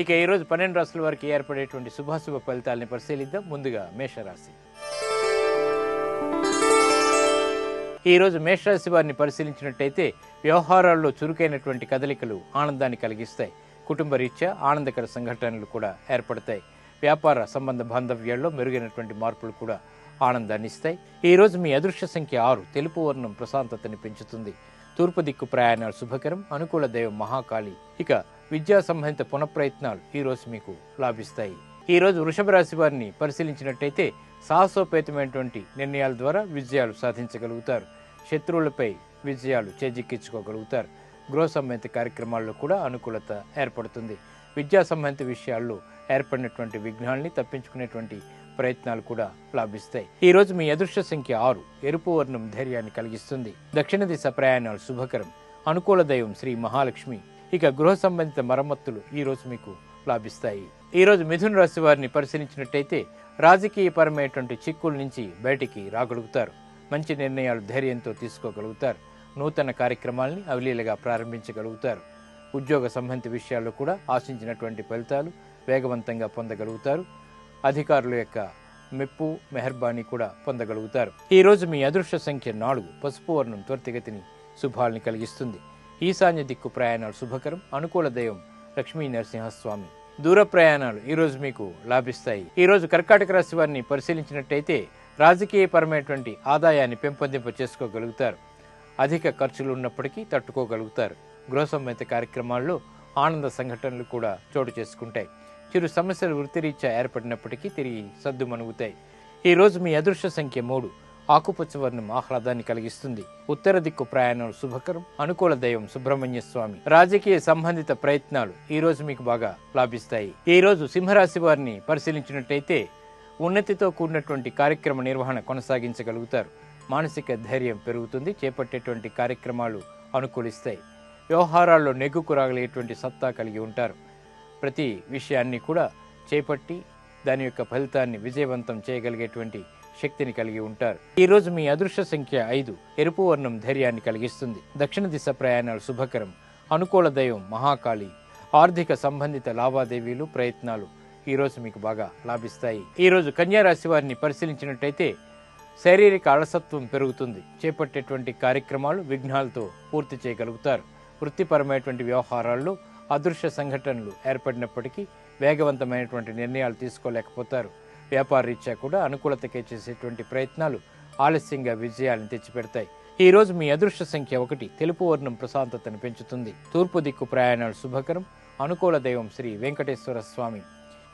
ఇక ఈ రోజు 12 రాశుల వారికి ఏర్పడేటువంటి శుభాశుభ ఫలితాలను పరిశీలిద్దాం. ముందుగా మేషరాశి. ఈ రోజు మేషరాశి వారిని పరిశీలించినట్టయితే వ్యవహారాల్లో చురుకైనటువంటి కదలికలు ఆనందాన్ని కలిగిస్తాయి. కుటుంబ రీత్యా ఆనందకర సంఘటనలు కూడా ఏర్పడతాయి. వ్యాపార సంబంధ బాంధవ్యాల్లో మెరుగైనటువంటి మార్పులు కూడా ఆనందాన్ని ఇస్తాయి. ఈ రోజు మీ అదృష్ట సంఖ్య 6. తెలుపు వర్ణం ప్రశాంతతని పెంచుతుంది. తూర్పు దిక్కు ప్రయాణాలు శుభకరం. అనుకూల దైవం మహాకాళి. ఇక విద్యా సంబంధిత పునఃప్రయత్నాలు ఈ రోజు మీకు లాభిస్తాయి. ఈ రోజు వృషభ రాశి వారిని పరిశీలించినట్టయితే సాహసోపేతమైనటువంటి నిర్ణయాల ద్వారా విజయాలు సాధించగలుగుతారు. శత్రువులపై విజయాలు చేజిక్కించుకోగలుగుతారు. గృహ సంబంధిత కార్యక్రమాల్లో కూడా అనుకూలత ఏర్పడుతుంది. విద్యా సంబంధిత విషయాల్లో ఏర్పడినటువంటి విఘ్నాల్ని తప్పించుకునేటువంటి ప్రయత్నాలు కూడా లాభిస్తాయి. ఈ రోజు మీ అదృష్ట సంఖ్య 6. ఎరుపు వర్ణం ధైర్యాన్ని కలిగిస్తుంది. దక్షిణ దిశ ప్రయాణాలు శుభకరం. అనుకూల దైవం శ్రీ మహాలక్ష్మి. ఇక గృహ సంబంధిత మరమ్మతులు ఈ రోజు మీకు లాభిస్తాయి. ఈ రోజు మిథున రాశి వారిని పరిశీలించినట్టయితే రాజకీయపరమైనటువంటి చిక్కుల నుంచి బయటికి రాగలుగుతారు. మంచి నిర్ణయాలు ధైర్యంతో తీసుకోగలుగుతారు. నూతన కార్యక్రమాల్ని అవలీలగా ప్రారంభించగలుగుతారు. ఉద్యోగ సంబంధిత విషయాల్లో కూడా ఆశించినటువంటి ఫలితాలు వేగవంతంగా పొందగలుగుతారు. అధికారుల యొక్క మెప్పు మెహర్బానీ కూడా పొందగలుగుతారు. ఈ రోజు మీ అదృష్ట సంఖ్య 4. పసుపు వర్ణం త్వరితగతిని శుభాల్ని కలిగిస్తుంది. ఈశాన్య దిక్కు ప్రయాణాలు శుభకరం. అనుకూల దైవం లక్ష్మీ నరసింహస్వామి. దూర ప్రయాణాలు ఈ రోజు మీకు లాభిస్తాయి. ఈ రోజు కర్కాటక రాశి వారిని పరిశీలించినట్టయితే రాజకీయపరమైనటువంటి ఆదాయాన్ని పెంపొందింప చేసుకోగలుగుతారు. అధిక ఖర్చులు ఉన్నప్పటికీ తట్టుకోగలుగుతారు. గృహ సంబంధిత కార్యక్రమాల్లో ఆనంద సంఘటనలు కూడా చోటు చేసుకుంటాయి. చిరు సమస్యలు వృత్తిరీత్యా ఏర్పడినప్పటికీ తిరిగి సద్దుమణుగుతాయి. ఈ రోజు మీ అదృష్ట సంఖ్య 3. ఆకుపచ్చ వర్ణం ఆహ్లాదాన్ని కలిగిస్తుంది. ఉత్తర దిక్కు ప్రయాణాలు శుభకరం. అనుకూల దైవం సుబ్రహ్మణ్య స్వామి. రాజకీయ సంబంధిత ప్రయత్నాలు ఈ రోజు మీకు బాగా లాభిస్తాయి. ఈ రోజు సింహరాశి వారిని పరిశీలించినట్టయితే ఉన్నతితో కూడినటువంటి కార్యక్రమ నిర్వహణ కొనసాగించగలుగుతారు. మానసిక ధైర్యం పెరుగుతుంది. చేపట్టేటువంటి కార్యక్రమాలు అనుకూలిస్తాయి. వ్యవహారాల్లో నెగ్గుకు రాగలిగేటువంటి సత్తా కలిగి ఉంటారు. ప్రతి విషయాన్ని కూడా చేపట్టి దాని యొక్క ఫలితాన్ని విజయవంతం చేయగలిగేటువంటి శక్తిని కలిగి ఉంటారు. ఈ రోజు మీ అదృష్ట సంఖ్య 5. ఎరుపు వర్ణం ధైర్యాన్ని కలిగిస్తుంది. దక్షిణ దిశ ప్రయాణాలు శుభకరం. అనుకూల దైవం మహాకాళి. ఆర్థిక సంబంధిత లావాదేవీలు ప్రయత్నాలు ఈ రోజు మీకు బాగా లాభిస్తాయి. ఈ రోజు కన్యా రాశి వారిని పరిశీలించినట్టయితే శారీరక అలసత్వం పెరుగుతుంది. చేపట్టేటువంటి కార్యక్రమాలు విఘ్నాలతో పూర్తి చేయగలుగుతారు. వృత్తిపరమైనటువంటి వ్యవహారాల్లో అదృశ్య సంఘటనలు ఏర్పడినప్పటికీ వేగవంతమైనటువంటి నిర్ణయాలు తీసుకోలేకపోతారు. వ్యాపార రీత్యా కూడా అనుకూలతకే చేసేటువంటి ప్రయత్నాలు ఆలస్యంగా విజయాలను తెచ్చిపెడతాయి. ఈ రోజు మీ అదృష్ట సంఖ్య 1. తెలుపు వర్ణం ప్రశాంతతను పెంచుతుంది. తూర్పు దిక్కు ప్రయాణాలు శుభకరం. అనుకూల దైవం శ్రీ వెంకటేశ్వర స్వామి.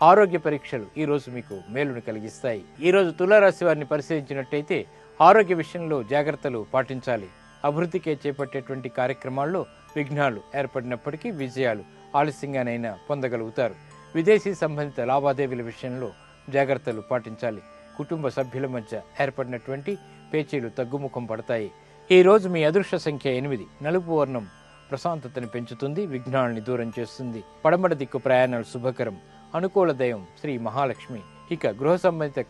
ఆరోగ్య పరీక్షలు ఈ రోజు మీకు మేలును కలిగిస్తాయి. ఈ రోజు తులారాశి వారిని పరిశీలించినట్టయితే ఆరోగ్య విషయంలో జాగ్రత్తలు పాటించాలి. అభివృద్ధికే చేపట్టేటువంటి కార్యక్రమాల్లో విఘ్నాలు ఏర్పడినప్పటికీ విజయాలు ఆలస్యంగానైనా పొందగలుగుతారు. విదేశీ సంబంధిత లావాదేవీల విషయంలో జాగ్రత్తలు పాటించాలి. కుటుంబ సభ్యుల మధ్య ఏర్పడినటువంటి పేచీలు తగ్గుముఖం పడతాయి. ఈ రోజు మీ అదృష్ట సంఖ్య 8. నలుపు వర్ణం ప్రశాంతతను పెంచుతుంది. విఘ్నాలని దూరం చేస్తుంది. పడమట దిక్కు ప్రయాణాలు శుభకరం. అనుకూల దైవం శ్రీ మహాలక్ష్మి. ఇక గృహ సంబంధిత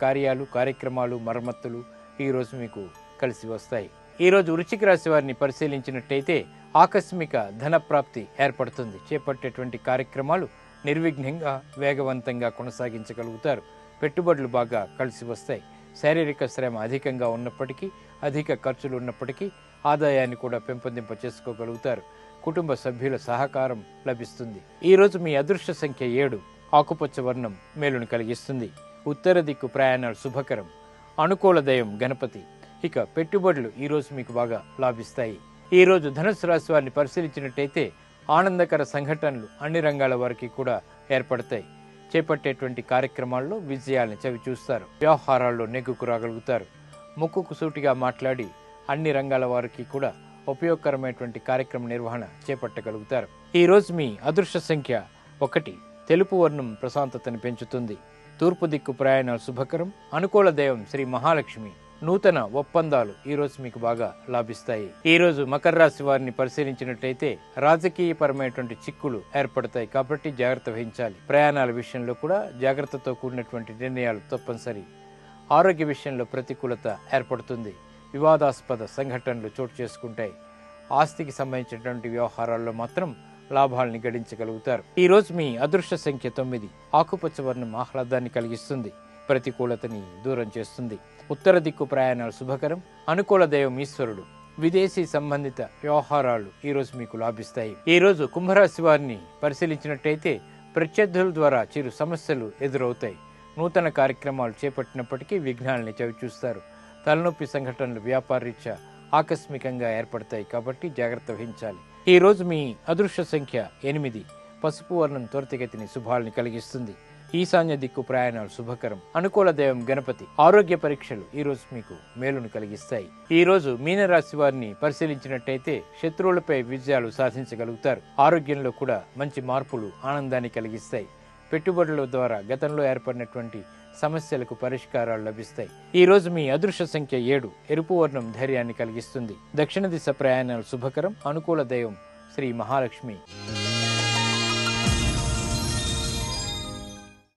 కార్యక్రమాలు మరమ్మతులు ఈ రోజు మీకు కలిసి వస్తాయి. ఈ రోజు వృశ్చిక రాశి వారిని పరిశీలించినట్టయితే ఆకస్మిక ధన ప్రాప్తి ఏర్పడుతుంది. చేపట్టేటువంటి కార్యక్రమాలు నిర్విఘ్నంగా వేగవంతంగా కొనసాగించగలుగుతారు. పెట్టుబడులు బాగా కలిసి వస్తాయి. శారీరక శ్రమ అధికంగా ఉన్నప్పటికీ అధిక ఖర్చులు ఉన్నప్పటికీ ఆదాయాన్ని కూడా పెంపొందింప చేసుకోగలుగుతారు. కుటుంబ సభ్యుల సహకారం లభిస్తుంది. ఈ రోజు మీ అదృష్ట సంఖ్య 7. ఆకుపచ్చ వర్ణం మేలును కలిగిస్తుంది. ఉత్తర దిక్కు ప్రయాణాలు శుభకరం. అనుకూల దైవం గణపతి. ఇక పెట్టుబడులు ఈ రోజు మీకు బాగా లాభిస్తాయి. ఈ రోజు ధనుస్సు రాశి వారిని పరిశీలించినట్టయితే ఆనందకర సంఘటనలు అన్ని రంగాల వారికి కూడా ఏర్పడతాయి. చేపట్టేటువంటి కార్యక్రమాల్లో విజయాలను చవి చూస్తారు. వ్యవహారాల్లో నెగ్గుకు రాగలుగుతారు. ముక్కుకు సూటిగా మాట్లాడి అన్ని రంగాల వారికి కూడా ఉపయోగకరమైనటువంటి కార్యక్రమ నిర్వహణ చేపట్టగలుగుతారు. ఈ రోజు మీ అదృష్ట సంఖ్య 1. తెలుపు వర్ణం ప్రశాంతతను పెంచుతుంది. తూర్పు దిక్కు ప్రయాణాలు శుభకరం. అనుకూల దైవం శ్రీ మహాలక్ష్మి. నూతన ఒప్పందాలు ఈ రోజు మీకు బాగా లాభిస్తాయి. ఈ రోజు మకర రాశి వారిని పరిశీలించినట్లయితే రాజకీయపరమైనటువంటి చిక్కులు ఏర్పడతాయి కాబట్టి జాగ్రత్త వహించాలి. ప్రయాణాల విషయంలో కూడా జాగ్రత్తతో కూడినటువంటి నిర్ణయాలు తప్పనిసరి. ఆరోగ్య విషయంలో ప్రతికూలత ఏర్పడుతుంది. వివాదాస్పద సంఘటనలు చోటు చేసుకుంటాయి. ఆస్తికి సంబంధించినటువంటి వ్యవహారాల్లో మాత్రం లాభాలని గడించగలుగుతారు. ఈ రోజు మీ అదృష్ట సంఖ్య 9. ఆకుపచ్చ వర్ణం ఆహ్లాదాన్ని కలిగిస్తుంది, ప్రతికూలతని దూరం చేస్తుంది. ఉత్తర దిక్కు ప్రయాణాలు శుభకరం. అనుకూల దైవం ఈశ్వరుడు. విదేశీ సంబంధిత వ్యవహారాలు ఈ రోజు మీకు లాభిస్తాయి. ఈ రోజు కుంభరాశి వారిని పరిశీలించినట్టయితే ప్రత్యర్థుల ద్వారా చిరు సమస్యలు ఎదురవుతాయి. నూతన కార్యక్రమాలు చేపట్టినప్పటికీ విఘ్నాలని చవిచూస్తారు. తలనొప్పి సంఘటనలు వ్యాపారరీత్యా ఆకస్మికంగా ఏర్పడతాయి కాబట్టి జాగ్రత్త వహించాలి. ఈ రోజు మీ అదృష్ట సంఖ్య 8. పసుపు వర్ణం త్వరితగతిని శుభాలని కలిగిస్తుంది. ఈశాన్య దిక్కు ప్రయాణాలు శుభకరం. అనుకూల దైవం గణపతి. ఆరోగ్య పరీక్షలు ఈ రోజు మీకు మేలును కలిగిస్తాయి. ఈ రోజు మీనరాశి వారిని పరిశీలించినట్టయితే శత్రువులపై విజయాలు సాధించగలుగుతారు. ఆరోగ్యంలో కూడా మంచి మార్పులు ఆనందాన్ని కలిగిస్తాయి. పెట్టుబడుల ద్వారా గతంలో ఏర్పడినటువంటి సమస్యలకు పరిష్కారాలు లభిస్తాయి. ఈ రోజు మీ అదృష్ట సంఖ్య 7. ఎరుపు వర్ణం ధైర్యాన్ని కలిగిస్తుంది. దక్షిణ దిశ ప్రయాణాలు శుభకరం. అనుకూల దైవం శ్రీ మహాలక్ష్మి.